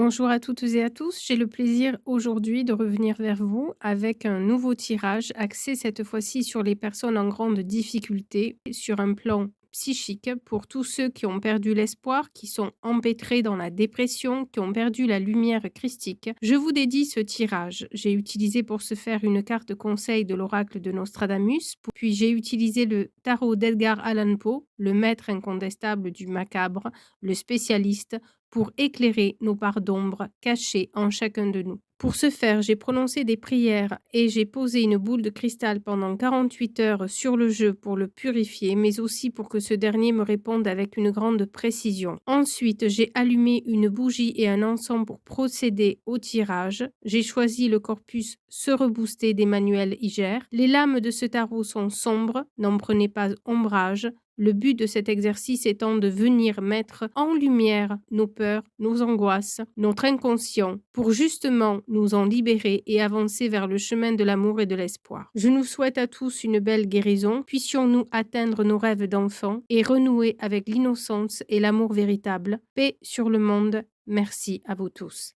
Bonjour à toutes et à tous, j'ai le plaisir aujourd'hui de revenir vers vous avec un nouveau tirage axé cette fois-ci sur les personnes en grande difficulté, sur un plan psychique pour tous ceux qui ont perdu l'espoir, qui sont empêtrés dans la dépression, qui ont perdu la lumière christique. Je vous dédie ce tirage. J'ai utilisé pour ce faire une carte conseil de l'oracle de Nostradamus, puis j'ai utilisé le tarot d'Edgar Allan Poe, le maître incontestable du macabre, le spécialiste, pour éclairer nos parts d'ombre cachées en chacun de nous. Pour ce faire, j'ai prononcé des prières et j'ai posé une boule de cristal pendant 48 heures sur le jeu pour le purifier, mais aussi pour que ce dernier me réponde avec une grande précision. Ensuite, j'ai allumé une bougie et un encens pour procéder au tirage. J'ai choisi le corpus Se rebooster d'Emmanuel Iger. Les lames de ce tarot sont sombres, n'en prenez pas ombrage. Le but de cet exercice étant de venir mettre en lumière nos peurs, nos angoisses, notre inconscient, pour justement nous en libérer et avancer vers le chemin de l'amour et de l'espoir. Je nous souhaite à tous une belle guérison, puissions-nous atteindre nos rêves d'enfants et renouer avec l'innocence et l'amour véritable. Paix sur le monde. Merci à vous tous.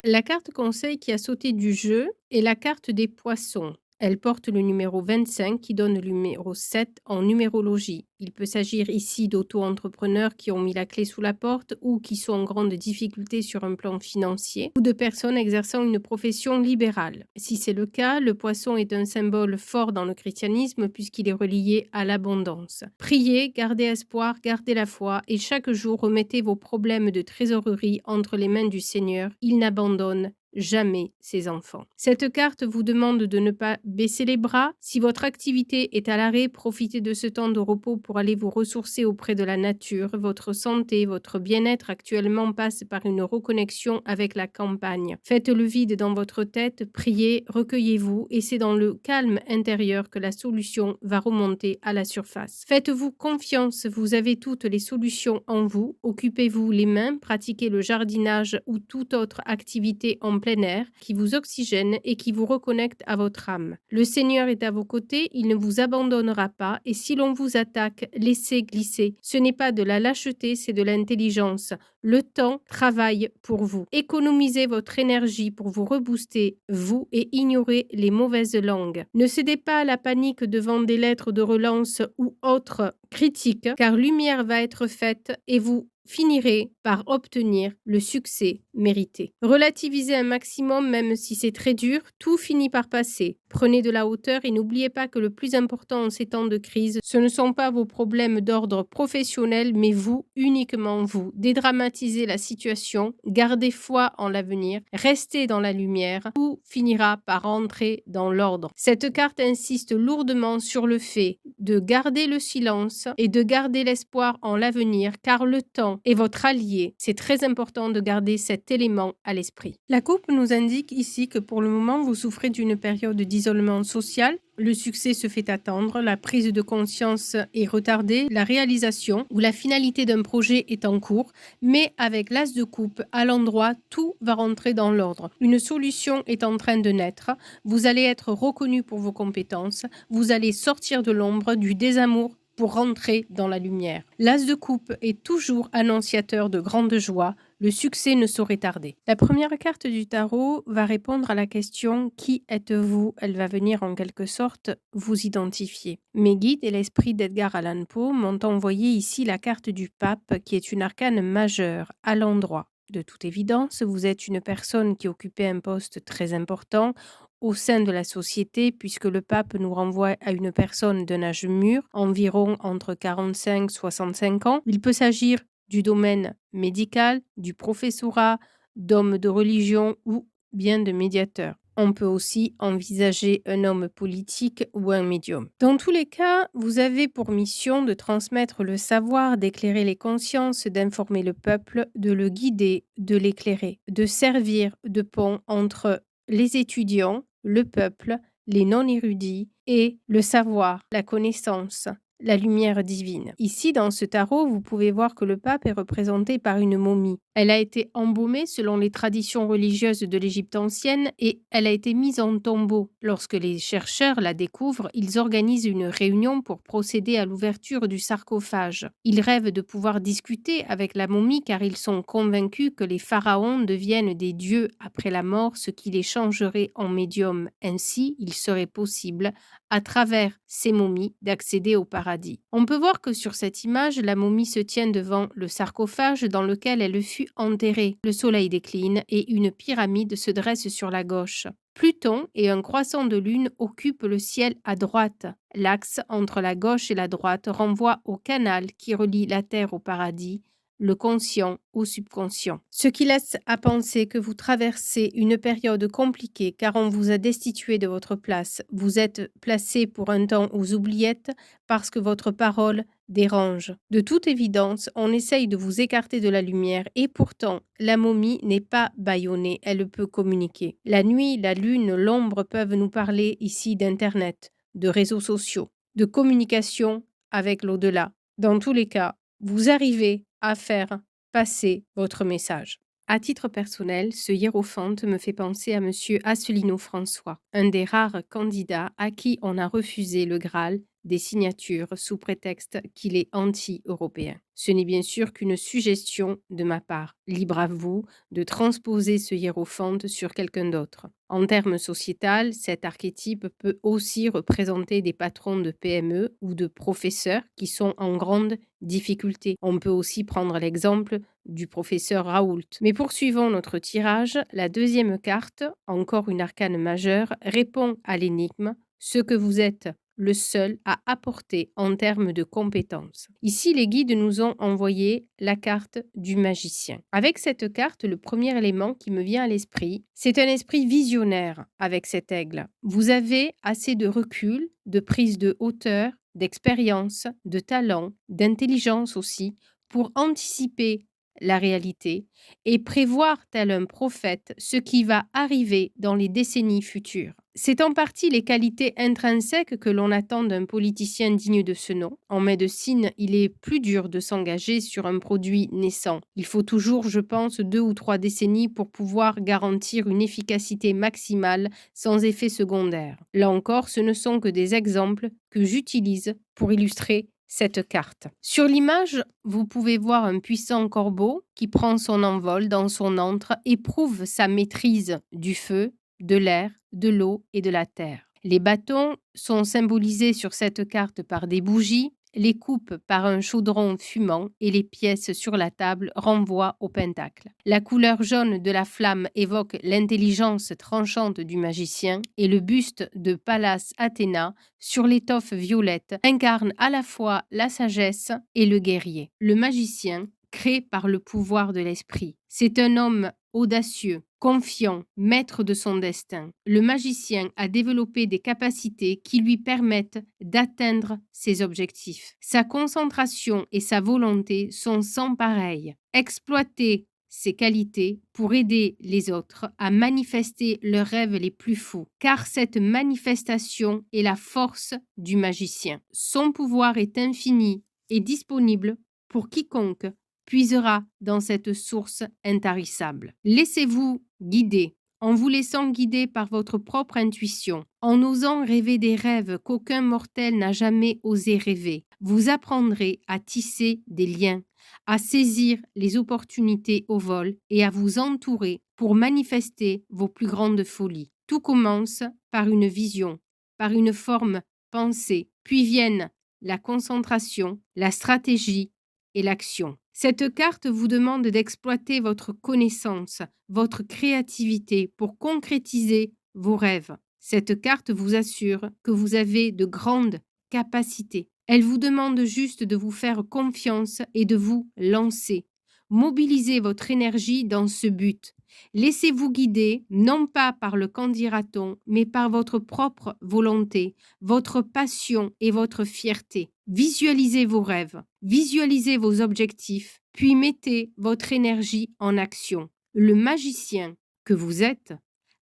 La carte conseil qui a sauté du jeu est la carte des poissons. Elle porte le numéro 25 qui donne le numéro 7 en numérologie. Il peut s'agir ici d'auto-entrepreneurs qui ont mis la clé sous la porte ou qui sont en grande difficulté sur un plan financier ou de personnes exerçant une profession libérale. Si c'est le cas, le poisson est un symbole fort dans le christianisme puisqu'il est relié à l'abondance. Priez, gardez espoir, gardez la foi et chaque jour remettez vos problèmes de trésorerie entre les mains du Seigneur. Il n'abandonne jamais ses enfants. Cette carte vous demande de ne pas baisser les bras. Si votre activité est à l'arrêt, profitez de ce temps de repos pour aller vous ressourcer auprès de la nature. Votre santé, votre bien-être actuellement passe par une reconnexion avec la campagne. Faites le vide dans votre tête, priez, recueillez-vous et c'est dans le calme intérieur que la solution va remonter à la surface. Faites-vous confiance, vous avez toutes les solutions en vous. Occupez-vous les mains, pratiquez le jardinage ou toute autre activité en plein air qui vous oxygène et qui vous reconnecte à votre âme. Le Seigneur est à vos côtés, il ne vous abandonnera pas et si l'on vous attaque, laissez glisser. Ce n'est pas de la lâcheté, c'est de l'intelligence. Le temps travaille pour vous. Économisez votre énergie pour vous rebooster, vous, et ignorez les mauvaises langues. Ne cédez pas à la panique devant des lettres de relance ou autres critiques, car lumière va être faite et vous finirez par obtenir le succès mérité. Relativisez un maximum même si c'est très dur, tout finit par passer. Prenez de la hauteur et n'oubliez pas que le plus important en ces temps de crise, ce ne sont pas vos problèmes d'ordre professionnel, mais vous, uniquement vous. Dédramatisez la situation, gardez foi en l'avenir, restez dans la lumière, tout finira par entrer dans l'ordre. Cette carte insiste lourdement sur le fait de garder le silence et de garder l'espoir en l'avenir, car le temps est votre allié. C'est très important de garder cet élément à l'esprit. La coupe nous indique ici que pour le moment, vous souffrez d'une période d'isolement social. Le succès se fait attendre, la prise de conscience est retardée, la réalisation ou la finalité d'un projet est en cours, mais avec l'as de coupe à l'endroit, tout va rentrer dans l'ordre. Une solution est en train de naître, vous allez être reconnu pour vos compétences, vous allez sortir de l'ombre, du désamour, pour rentrer dans la lumière. L'as de coupe est toujours annonciateur de grande joie, le succès ne saurait tarder. La première carte du tarot va répondre à la question « Qui êtes-vous » Elle va venir en quelque sorte vous identifier. Mes guides et l'esprit d'Edgar Allan Poe m'ont envoyé ici la carte du pape qui est une arcane majeure à l'endroit. De toute évidence, vous êtes une personne qui occupait un poste très important au sein de la société puisque le pape nous renvoie à une personne d'un âge mûr, environ entre 45 et 65 ans. Il peut s'agir du domaine médical, du professorat, d'hommes de religion ou bien de médiateurs. On peut aussi envisager un homme politique ou un médium. Dans tous les cas, vous avez pour mission de transmettre le savoir, d'éclairer les consciences, d'informer le peuple, de le guider, de l'éclairer, de servir de pont entre les étudiants, le peuple, les non-érudits et le savoir, la connaissance, la lumière divine. Ici, dans ce tarot, vous pouvez voir que le pape est représenté par une momie. Elle a été embaumée selon les traditions religieuses de l'Égypte ancienne et elle a été mise en tombeau. Lorsque les chercheurs la découvrent, ils organisent une réunion pour procéder à l'ouverture du sarcophage. Ils rêvent de pouvoir discuter avec la momie car ils sont convaincus que les pharaons deviennent des dieux après la mort, ce qui les changerait en médiums. Ainsi, il serait possible, à travers ces momies, d'accéder au paradis. On peut voir que sur cette image, la momie se tient devant le sarcophage dans lequel elle fut enterrée. Le soleil décline et une pyramide se dresse sur la gauche. Pluton et un croissant de lune occupent le ciel à droite. L'axe entre la gauche et la droite renvoie au canal qui relie la Terre au paradis, le conscient au subconscient. Ce qui laisse à penser que vous traversez une période compliquée car on vous a destitué de votre place. Vous êtes placé pour un temps aux oubliettes parce que votre parole dérange. De toute évidence, on essaye de vous écarter de la lumière et pourtant, la momie n'est pas bâillonnée, elle peut communiquer. La nuit, la lune, l'ombre peuvent nous parler ici d'Internet, de réseaux sociaux, de communication avec l'au-delà. Dans tous les cas, vous arrivez à faire passer votre message. À titre personnel, ce hiérophante me fait penser à monsieur Asselineau François, un des rares candidats à qui on a refusé le Graal des signatures sous prétexte qu'il est anti-européen. Ce n'est bien sûr qu'une suggestion de ma part. Libre à vous de transposer ce hiérophante sur quelqu'un d'autre. En termes sociétal, cet archétype peut aussi représenter des patrons de PME ou de professeurs qui sont en grande difficulté. On peut aussi prendre l'exemple du professeur Raoult. Mais poursuivons notre tirage. La deuxième carte, encore une arcane majeure, répond à l'énigme « Ce que vous êtes le seul à apporter en termes de compétences ». Ici, les guides nous ont envoyé la carte du magicien. Avec cette carte, le premier élément qui me vient à l'esprit, c'est un esprit visionnaire avec cet aigle. Vous avez assez de recul, de prise de hauteur, d'expérience, de talent, d'intelligence aussi, pour anticiper la réalité et prévoir tel un prophète ce qui va arriver dans les décennies futures. C'est en partie les qualités intrinsèques que l'on attend d'un politicien digne de ce nom. En médecine, il est plus dur de s'engager sur un produit naissant. Il faut toujours, je pense, 2 ou 3 décennies pour pouvoir garantir une efficacité maximale sans effet secondaire. Là encore, ce ne sont que des exemples que j'utilise pour illustrer cette carte. Sur l'image, vous pouvez voir un puissant corbeau qui prend son envol dans son antre et prouve sa maîtrise du feu, de l'air, de l'eau et de la terre. Les bâtons sont symbolisés sur cette carte par des bougies, les coupes par un chaudron fumant et les pièces sur la table renvoient au pentacle. La couleur jaune de la flamme évoque l'intelligence tranchante du magicien et le buste de Pallas Athéna sur l'étoffe violette incarne à la fois la sagesse et le guerrier. Le magicien crée par le pouvoir de l'esprit. C'est un homme audacieux, confiant, maître de son destin. Le magicien a développé des capacités qui lui permettent d'atteindre ses objectifs. Sa concentration et sa volonté sont sans pareil. Exploiter ses qualités pour aider les autres à manifester leurs rêves les plus fous, car cette manifestation est la force du magicien. Son pouvoir est infini et disponible pour quiconque puisera dans cette source intarissable. Laissez-vous guider, en vous laissant guider par votre propre intuition, en osant rêver des rêves qu'aucun mortel n'a jamais osé rêver. Vous apprendrez à tisser des liens, à saisir les opportunités au vol et à vous entourer pour manifester vos plus grandes folies. Tout commence par une vision, par une forme pensée, puis viennent la concentration, la stratégie et l'action. Cette carte vous demande d'exploiter votre connaissance, votre créativité pour concrétiser vos rêves. Cette carte vous assure que vous avez de grandes capacités. Elle vous demande juste de vous faire confiance et de vous lancer. Mobilisez votre énergie dans ce but. Laissez-vous guider, non pas par le qu'en dira-t-on, mais par votre propre volonté, votre passion et votre fierté. Visualisez vos rêves, visualisez vos objectifs, puis mettez votre énergie en action. Le magicien que vous êtes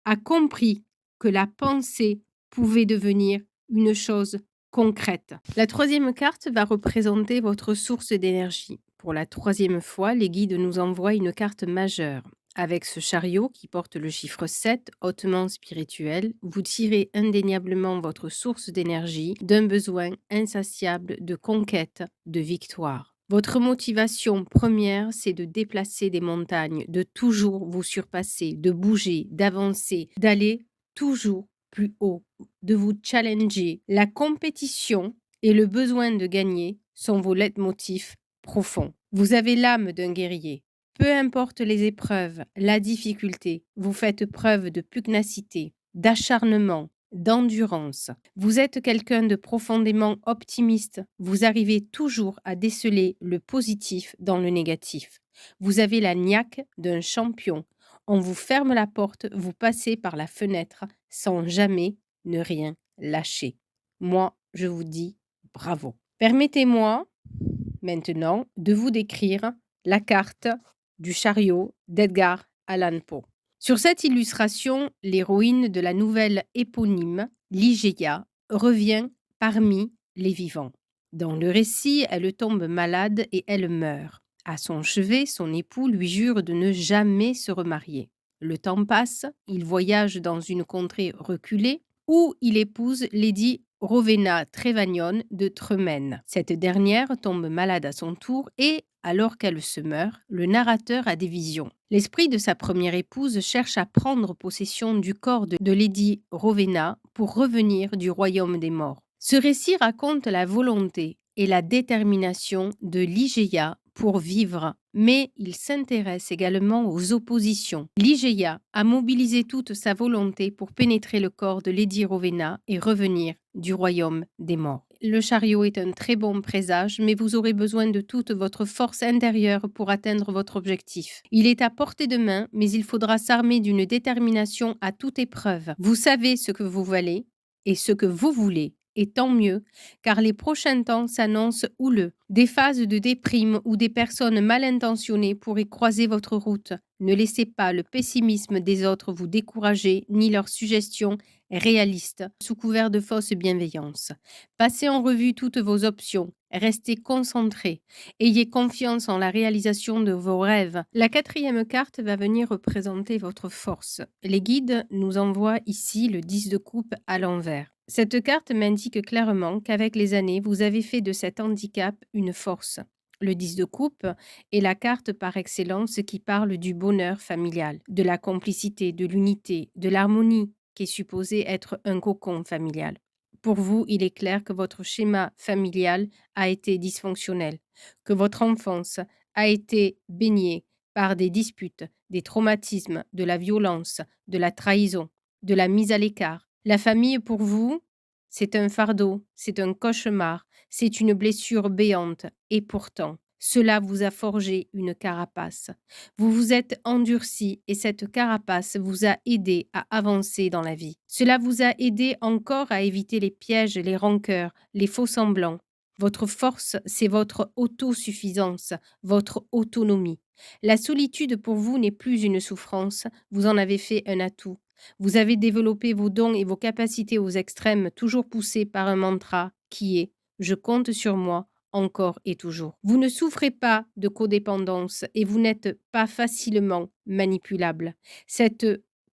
a compris que la pensée pouvait devenir une chose concrète. La troisième carte va représenter votre source d'énergie. Pour la troisième fois, les guides nous envoient une carte majeure. Avec ce chariot qui porte le chiffre 7, hautement spirituel, vous tirez indéniablement votre source d'énergie d'un besoin insatiable de conquête, de victoire. Votre motivation première, c'est de déplacer des montagnes, de toujours vous surpasser, de bouger, d'avancer, d'aller toujours plus haut, de vous challenger. La compétition et le besoin de gagner sont vos leitmotifs profonds. Vous avez l'âme d'un guerrier. Peu importe les épreuves, la difficulté, vous faites preuve de pugnacité, d'acharnement, d'endurance. Vous êtes quelqu'un de profondément optimiste. Vous arrivez toujours à déceler le positif dans le négatif. Vous avez la niaque d'un champion. On vous ferme la porte, vous passez par la fenêtre sans jamais ne rien lâcher. Moi, je vous dis bravo. Permettez-moi maintenant de vous décrire la carte du chariot d'Edgar Allan Poe. Sur cette illustration, l'héroïne de la nouvelle éponyme, Ligeia, revient parmi les vivants. Dans le récit, elle tombe malade et elle meurt. À son chevet, son époux lui jure de ne jamais se remarier. Le temps passe, il voyage dans une contrée reculée où il épouse Lady Rowena Trevanion de Tremaine. Cette dernière tombe malade à son tour et, alors qu'elle se meurt, le narrateur a des visions. L'esprit de sa première épouse cherche à prendre possession du corps de Lady Rowena pour revenir du royaume des morts. Ce récit raconte la volonté et la détermination de Ligeia pour vivre, mais il s'intéresse également aux oppositions. Ligeia a mobilisé toute sa volonté pour pénétrer le corps de Lady Rowena et revenir du royaume des morts. Le chariot est un très bon présage, mais vous aurez besoin de toute votre force intérieure pour atteindre votre objectif. Il est à portée de main, mais il faudra s'armer d'une détermination à toute épreuve. Vous savez ce que vous valez et ce que vous voulez. Et tant mieux, car les prochains temps s'annoncent houleux. Des phases de déprime ou des personnes mal intentionnées pourraient croiser votre route. Ne laissez pas le pessimisme des autres vous décourager, ni leurs suggestions réalistes, sous couvert de fausse bienveillance. Passez en revue toutes vos options. Restez concentrés. Ayez confiance en la réalisation de vos rêves. La quatrième carte va venir représenter votre force. Les guides nous envoient ici le 10 de coupe à l'envers. Cette carte m'indique clairement qu'avec les années, vous avez fait de cet handicap une force. Le 10 de coupe est la carte par excellence qui parle du bonheur familial, de la complicité, de l'unité, de l'harmonie, qui est supposée être un cocon familial. Pour vous, il est clair que votre schéma familial a été dysfonctionnel, que votre enfance a été baignée par des disputes, des traumatismes, de la violence, de la trahison, de la mise à l'écart. La famille, pour vous, c'est un fardeau, c'est un cauchemar, c'est une blessure béante. Et pourtant, cela vous a forgé une carapace. Vous vous êtes endurci et cette carapace vous a aidé à avancer dans la vie. Cela vous a aidé encore à éviter les pièges, les rancœurs, les faux-semblants. Votre force, c'est votre autosuffisance, votre autonomie. La solitude pour vous n'est plus une souffrance, vous en avez fait un atout. Vous avez développé vos dons et vos capacités aux extrêmes, toujours poussés par un mantra qui est ⁇ Je compte sur moi encore et toujours ⁇ Vous ne souffrez pas de codépendance et vous n'êtes pas facilement manipulable. Cette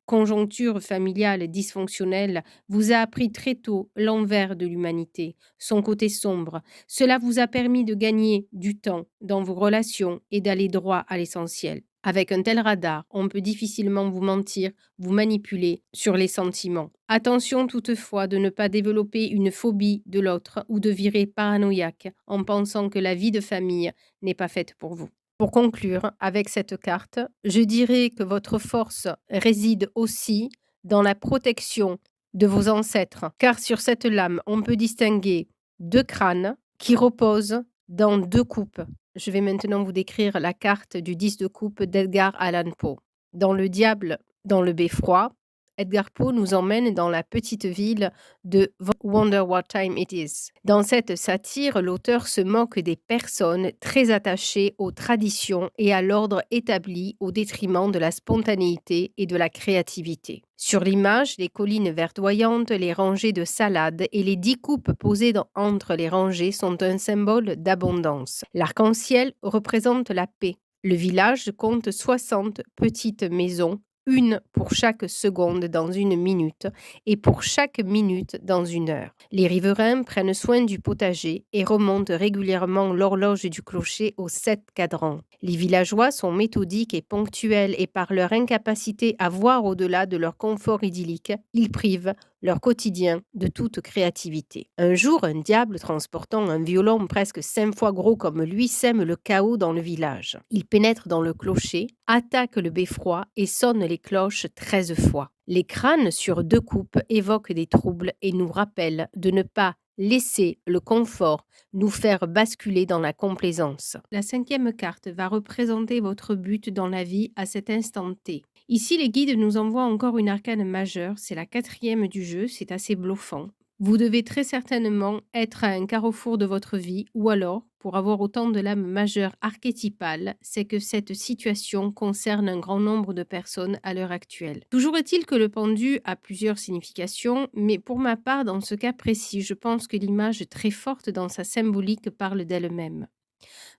conjoncture familiale dysfonctionnelle vous a appris très tôt l'envers de l'humanité, son côté sombre. Cela vous a permis de gagner du temps dans vos relations et d'aller droit à l'essentiel. Avec un tel radar, on peut difficilement vous mentir, vous manipuler sur les sentiments. Attention toutefois de ne pas développer une phobie de l'autre ou de virer paranoïaque en pensant que la vie de famille n'est pas faite pour vous. Pour conclure avec cette carte, je dirais que votre force réside aussi dans la protection de vos ancêtres, car sur cette lame, on peut distinguer deux crânes qui reposent dans deux coupes. Je vais maintenant vous décrire la carte du 10 de coupe d'Edgar Allan Poe. Dans Le diable, dans le beffroi, Edgar Poe nous emmène dans la petite ville de Wonder What Time It Is. Dans cette satire, l'auteur se moque des personnes très attachées aux traditions et à l'ordre établi au détriment de la spontanéité et de la créativité. Sur l'image, les collines verdoyantes, les rangées de salades et les 10 coupes posées entre les rangées sont un symbole d'abondance. L'arc-en-ciel représente la paix. Le village compte 60 petites maisons, une pour chaque seconde dans une minute et pour chaque minute dans une heure. Les riverains prennent soin du potager et remontent régulièrement l'horloge du clocher aux 7 cadrans. Les villageois sont méthodiques et ponctuels et par leur incapacité à voir au-delà de leur confort idyllique, ils privent leur quotidien de toute créativité. Un jour, un diable transportant un violon presque 5 fois gros comme lui sème le chaos dans le village. Il pénètre dans le clocher, attaque le beffroi et sonne les cloches 13 fois. Les crânes sur 2 coupes évoquent des troubles et nous rappellent de ne pas laisser le confort nous faire basculer dans la complaisance. La 5e carte va représenter votre but dans la vie à cet instant T. Ici, les guides nous envoient encore une arcane majeure, c'est la 4e du jeu, c'est assez bluffant. Vous devez très certainement être à un carrefour de votre vie ou alors, pour avoir autant de lames majeures archétypales, c'est que cette situation concerne un grand nombre de personnes à l'heure actuelle. Toujours est-il que le pendu a plusieurs significations, mais pour ma part, dans ce cas précis, je pense que l'image très forte dans sa symbolique parle d'elle-même.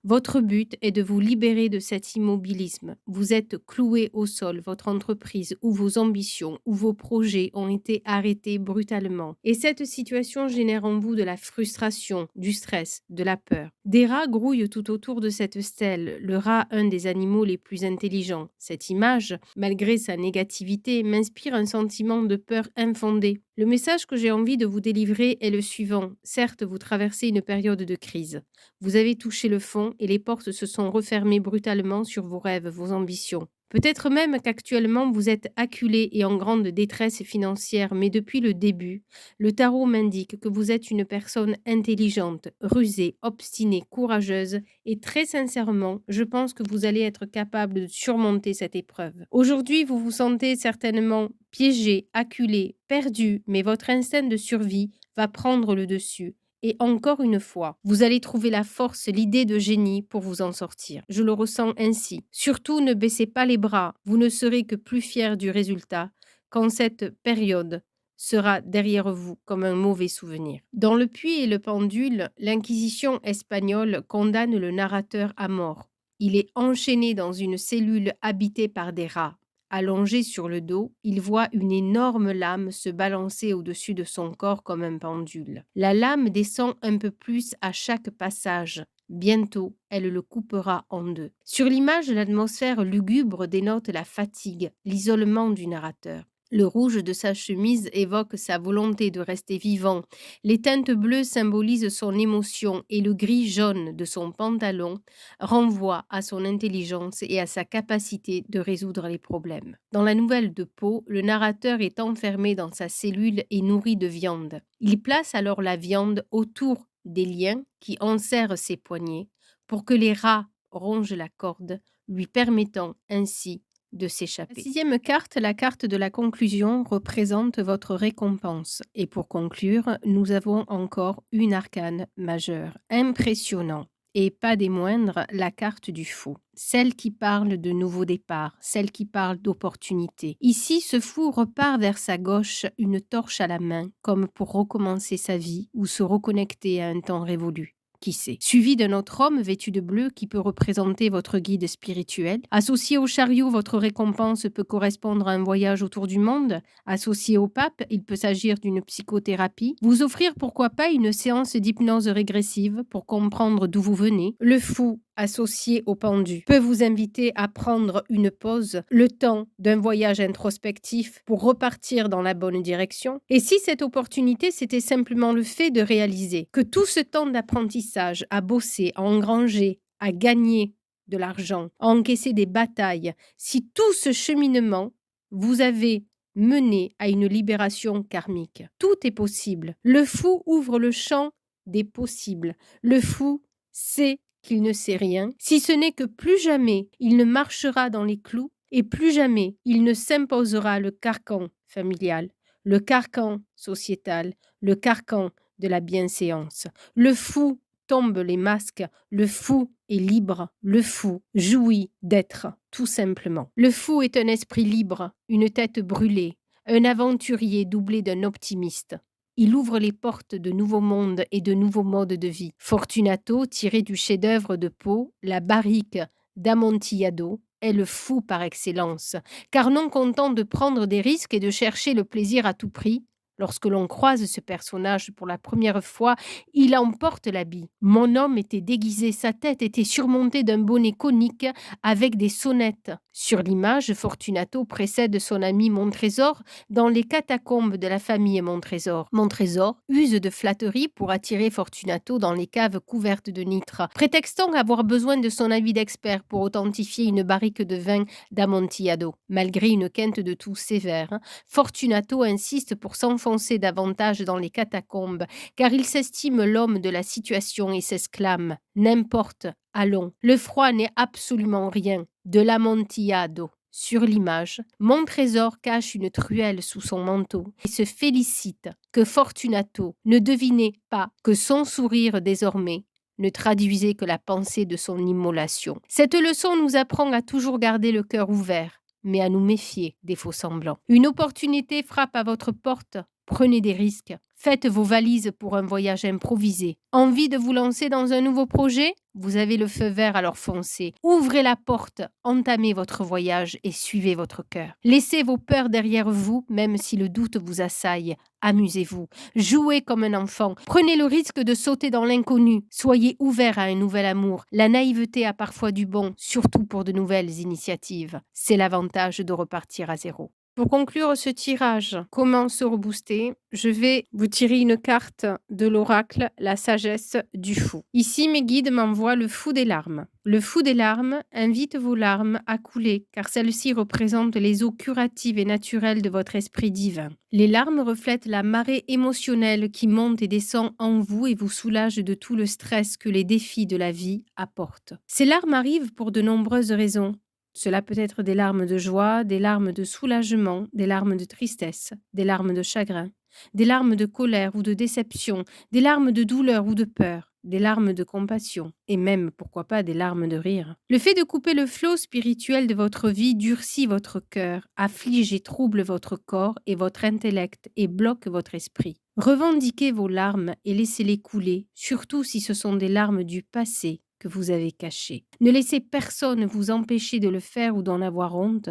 Votre but est de vous libérer de cet immobilisme. Vous êtes cloué au sol, votre entreprise ou vos ambitions ou vos projets ont été arrêtés brutalement. Et cette situation génère en vous de la frustration, du stress, de la peur. Des rats grouillent tout autour de cette stèle, le rat un des animaux les plus intelligents. Cette image, malgré sa négativité, m'inspire un sentiment de peur infondée. Le message que j'ai envie de vous délivrer est le suivant. Certes, vous traversez une période de crise. Vous avez touché le fond et les portes se sont refermées brutalement sur vos rêves, vos ambitions. Peut-être même qu'actuellement vous êtes acculé et en grande détresse financière, mais depuis le début, le tarot m'indique que vous êtes une personne intelligente, rusée, obstinée, courageuse et très sincèrement, je pense que vous allez être capable de surmonter cette épreuve. Aujourd'hui, vous vous sentez certainement piégé, acculé, perdu, mais votre instinct de survie va prendre le dessus. Et encore une fois, vous allez trouver la force, l'idée de génie pour vous en sortir. Je le ressens ainsi. Surtout, ne baissez pas les bras. Vous ne serez que plus fier du résultat quand cette période sera derrière vous comme un mauvais souvenir. Dans Le Puits et le Pendule, l'Inquisition espagnole condamne le narrateur à mort. Il est enchaîné dans une cellule habitée par des rats. Allongé sur le dos, il voit une énorme lame se balancer au-dessus de son corps comme un pendule. La lame descend un peu plus à chaque passage. Bientôt, elle le coupera en deux. Sur l'image, l'atmosphère lugubre dénote la fatigue, l'isolement du narrateur. Le rouge de sa chemise évoque sa volonté de rester vivant. Les teintes bleues symbolisent son émotion et le gris-jaune de son pantalon renvoie à son intelligence et à sa capacité de résoudre les problèmes. Dans la nouvelle de Poe, le narrateur est enfermé dans sa cellule et nourri de viande. Il place alors la viande autour des liens qui enserrent ses poignets pour que les rats rongent la corde, lui permettant ainsi de s'échapper. La 6e carte, la carte de la conclusion, représente votre récompense. Et pour conclure, nous avons encore une arcane majeure. Impressionnant. Et pas des moindres, la carte du fou. Celle qui parle de nouveau départ, celle qui parle d'opportunité. Ici, ce fou repart vers sa gauche, une torche à la main, comme pour recommencer sa vie ou se reconnecter à un temps révolu. Qui sait. Suivi d'un autre homme vêtu de bleu qui peut représenter votre guide spirituel. Associé au chariot, votre récompense peut correspondre à un voyage autour du monde. Associé au pape, il peut s'agir d'une psychothérapie. Vous offrir pourquoi pas une séance d'hypnose régressive pour comprendre d'où vous venez. Le fou, associé au pendu, peut vous inviter à prendre une pause, le temps d'un voyage introspectif pour repartir dans la bonne direction. Et si cette opportunité, c'était simplement le fait de réaliser que tout ce temps d'apprentissage, à bosser, à engranger, à gagner de l'argent, à encaisser des batailles, si tout ce cheminement, vous avez mené à une libération karmique. Tout est possible. Le fou ouvre le champ des possibles. Le fou sait qu'il ne sait rien, si ce n'est que plus jamais il ne marchera dans les clous et plus jamais il ne s'imposera le carcan familial, le carcan sociétal, le carcan de la bienséance. Le fou tombe les masques, le fou est libre, le fou jouit d'être, tout simplement. Le fou est un esprit libre, une tête brûlée, un aventurier doublé d'un optimiste. Il ouvre les portes de nouveaux mondes et de nouveaux modes de vie. Fortunato, tiré du chef-d'œuvre de Poe, La barrique d'Amontillado, est le fou par excellence, car non content de prendre des risques et de chercher le plaisir à tout prix, lorsque l'on croise ce personnage pour la première fois, il emporte l'habit. Mon homme était déguisé, sa tête était surmontée d'un bonnet conique avec des sonnettes. Sur l'image, Fortunato précède son ami Montrésor dans les catacombes de la famille Montrésor. Montrésor use de flatterie pour attirer Fortunato dans les caves couvertes de nitre, prétextant avoir besoin de son avis d'expert pour authentifier une barrique de vin d'Amontillado. Malgré une quinte de toux sévère, Fortunato insiste pour s'enfoncer davantage dans les catacombes, car il s'estime l'homme de la situation et s'exclame « N'importe, allons, le froid n'est absolument rien, de l'Amontillado ». Sur l'image, Montrésor cache une truelle sous son manteau et se félicite que Fortunato ne devinait pas que son sourire désormais ne traduisait que la pensée de son immolation. Cette leçon nous apprend à toujours garder le cœur ouvert, mais à nous méfier des faux-semblants. Une opportunité frappe à votre porte, prenez des risques. Faites vos valises pour un voyage improvisé. Envie de vous lancer dans un nouveau projet? Vous avez le feu vert, alors foncez. Ouvrez la porte, entamez votre voyage et suivez votre cœur. Laissez vos peurs derrière vous, même si le doute vous assaille. Amusez-vous, jouez comme un enfant. Prenez le risque de sauter dans l'inconnu. Soyez ouvert à un nouvel amour. La naïveté a parfois du bon, surtout pour de nouvelles initiatives. C'est l'avantage de repartir à zéro. Pour conclure ce tirage, comment se rebooster, je vais vous tirer une carte de l'oracle, la sagesse du fou. Ici, mes guides m'envoient le fou des larmes. Le fou des larmes invite vos larmes à couler, car celles-ci représentent les eaux curatives et naturelles de votre esprit divin. Les larmes reflètent la marée émotionnelle qui monte et descend en vous et vous soulage de tout le stress que les défis de la vie apportent. Ces larmes arrivent pour de nombreuses raisons. Cela peut être des larmes de joie, des larmes de soulagement, des larmes de tristesse, des larmes de chagrin, des larmes de colère ou de déception, des larmes de douleur ou de peur, des larmes de compassion, et même, pourquoi pas, des larmes de rire. Le fait de couper le flot spirituel de votre vie durcit votre cœur, afflige et trouble votre corps et votre intellect et bloque votre esprit. Revendiquez vos larmes et laissez-les couler, surtout si ce sont des larmes du passé que vous avez caché. Ne laissez personne vous empêcher de le faire ou d'en avoir honte,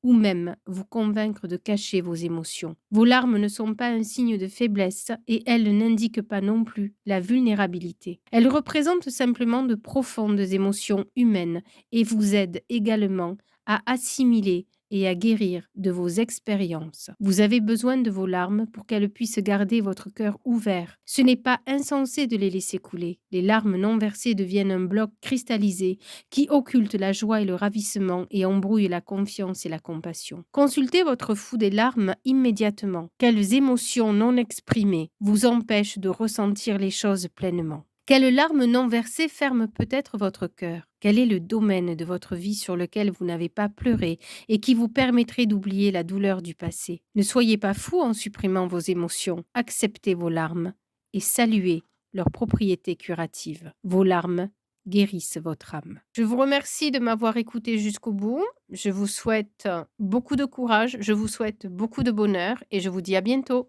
ou même vous convaincre de cacher vos émotions. Vos larmes ne sont pas un signe de faiblesse et elles n'indiquent pas non plus la vulnérabilité. Elles représentent simplement de profondes émotions humaines et vous aident également à assimiler et à guérir de vos expériences. Vous avez besoin de vos larmes pour qu'elles puissent garder votre cœur ouvert. Ce n'est pas insensé de les laisser couler. Les larmes non versées deviennent un bloc cristallisé qui occulte la joie et le ravissement et embrouille la confiance et la compassion. Consultez votre fou des larmes immédiatement. Quelles émotions non exprimées vous empêchent de ressentir les choses pleinement? Quelle larme non versée ferme peut-être votre cœur? Quel est le domaine de votre vie sur lequel vous n'avez pas pleuré et qui vous permettrait d'oublier la douleur du passé? Ne soyez pas fou en supprimant vos émotions. Acceptez vos larmes et saluez leur propriété curative. Vos larmes guérissent votre âme. Je vous remercie de m'avoir écouté jusqu'au bout. Je vous souhaite beaucoup de courage, je vous souhaite beaucoup de bonheur et je vous dis à bientôt.